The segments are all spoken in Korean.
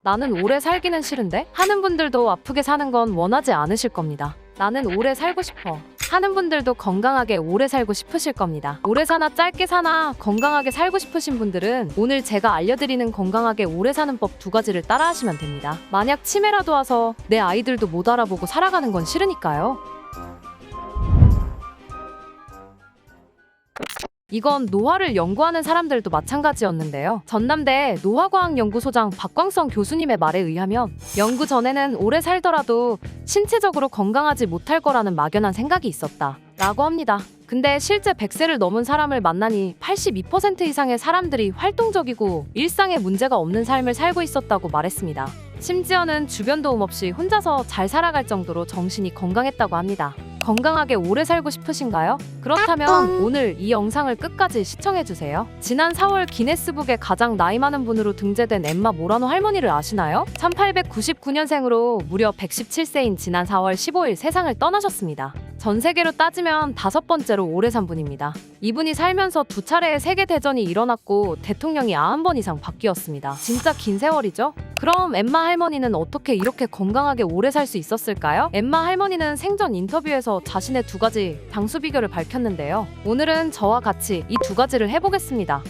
나는 오래 살기는 싫은데? 하는 분들도 아프게 사는 건 원하지 않으실 겁니다. 나는 오래 살고 싶어 하는 분들도 건강하게 오래 살고 싶으실 겁니다. 오래 사나 짧게 사나 건강하게 살고 싶으신 분들은 오늘 제가 알려드리는 건강하게 오래 사는 법 2가지를 따라하시면 됩니다. 만약 치매라도 와서 내 아이들도 못 알아보고 살아가는 건 싫으니까요. 이건 노화를 연구하는 사람들도 마찬가지였는데요. 전남대 노화과학연구소장 박광성 교수님의 말에 의하면 연구 전에는 오래 살더라도 신체적으로 건강하지 못할 거라는 막연한 생각이 있었다 라고 합니다. 근데 실제 100세를 넘은 사람을 만나니 82% 이상의 사람들이 활동적이고 일상에 문제가 없는 삶을 살고 있었다고 말했습니다. 심지어는 주변 도움 없이 혼자서 잘 살아갈 정도로 정신이 건강했다고 합니다. 건강하게 오래 살고 싶으신가요? 그렇다면 오늘 이 영상을 끝까지 시청해주세요. 지난 4월 기네스북에 가장 나이 많은 분으로 등재된 엠마 모라노 할머니를 아시나요? 1899년생으로 무려 117세인 지난 4월 15일 세상을 떠나셨습니다. 전 세계로 따지면 5번째로 오래 산 분입니다. 이분이 살면서 2차례의 세계대전이 일어났고 대통령이 90번 이상 바뀌었습니다. 진짜 긴 세월이죠? 그럼 엠마 할머니는 어떻게 이렇게 건강하게 오래 살 수 있었을까요? 엠마 할머니는 생전 인터뷰에서 자신의 2가지 장수 비결을 밝혔는데요. 오늘은 저와 같이 이 2가지를 해보겠습니다.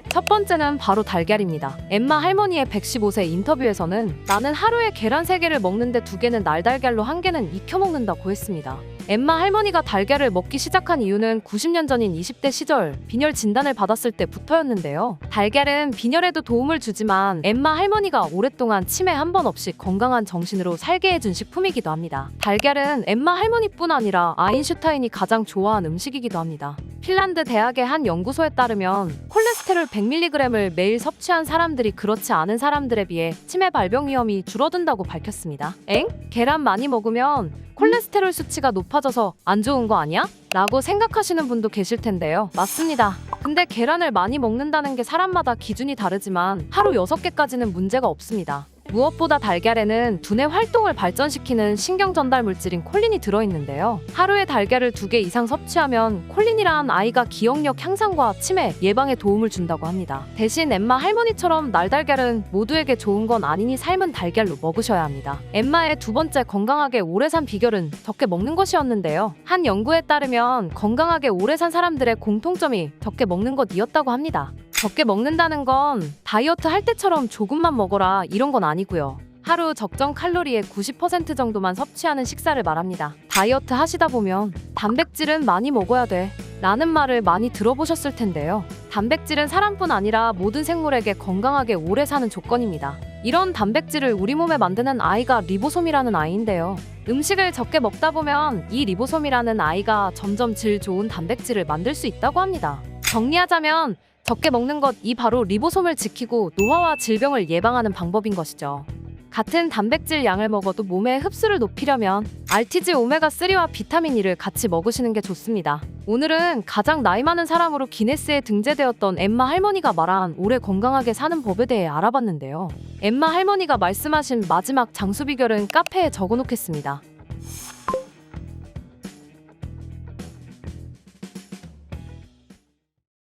첫 번째는 바로 달걀입니다. 엠마 할머니의 115세 인터뷰에서는 나는 하루에 계란 3개를 먹는데 2개는 날달걀로 1개는 익혀 먹는다고 했습니다. 엠마 할머니가 달걀을 먹기 시작한 이유는 90년 전인 20대 시절 빈혈 진단을 받았을 때부터였는데요. 달걀은 빈혈에도 도움을 주지만 엠마 할머니가 오랫동안 치매 한 번 없이 건강한 정신으로 살게 해준 식품이기도 합니다. 달걀은 엠마 할머니뿐 아니라 아인슈타인이 가장 좋아한 음식이기도 합니다. 핀란드 대학의 한 연구소에 따르면 콜레스테롤 100mg을 매일 섭취한 사람들이 그렇지 않은 사람들에 비해 치매 발병 위험이 줄어든다고 밝혔습니다. 엥? 계란 많이 먹으면 콜레스테롤 수치가 높아져서 안 좋은 거 아니야? 라고 생각하시는 분도 계실 텐데요. 맞습니다. 근데 계란을 많이 먹는다는 게 사람마다 기준이 다르지만 하루 6개까지는 문제가 없습니다. 무엇보다 달걀에는 두뇌 활동을 발전시키는 신경 전달 물질인 콜린이 들어있는데요. 하루에 달걀을 2개 이상 섭취하면 콜린이란 아이가 기억력 향상과 치매 예방에 도움을 준다고 합니다. 대신 엠마 할머니처럼 날달걀은 모두에게 좋은 건 아니니 삶은 달걀로 먹으셔야 합니다. 엠마의 2번째 건강하게 오래 산 비결은 적게 먹는 것이었는데요. 한 연구에 따르면 건강하게 오래 산 사람들의 공통점이 적게 먹는 것이었다고 합니다. 적게 먹는다는 건 다이어트 할 때처럼 조금만 먹어라 이런 건 아니고요. 하루 적정 칼로리의 90% 정도만 섭취하는 식사를 말합니다. 다이어트 하시다 보면 단백질은 많이 먹어야 돼 라는 말을 많이 들어보셨을 텐데요. 단백질은 사람뿐 아니라 모든 생물에게 건강하게 오래 사는 조건입니다. 이런 단백질을 우리 몸에 만드는 아이가 리보솜이라는 아이인데요. 음식을 적게 먹다 보면 이 리보솜이라는 아이가 점점 질 좋은 단백질을 만들 수 있다고 합니다. 정리하자면 적게 먹는 것, 이 바로 리보솜을 지키고 노화와 질병을 예방하는 방법인 것이죠. 같은 단백질 양을 먹어도 몸의 흡수를 높이려면 RTG 오메가3와 비타민 E를 같이 먹으시는 게 좋습니다. 오늘은 가장 나이 많은 사람으로 기네스에 등재되었던 엠마 할머니가 말한 오래 건강하게 사는 법에 대해 알아봤는데요. 엠마 할머니가 말씀하신 마지막 장수 비결은 카페에 적어놓겠습니다.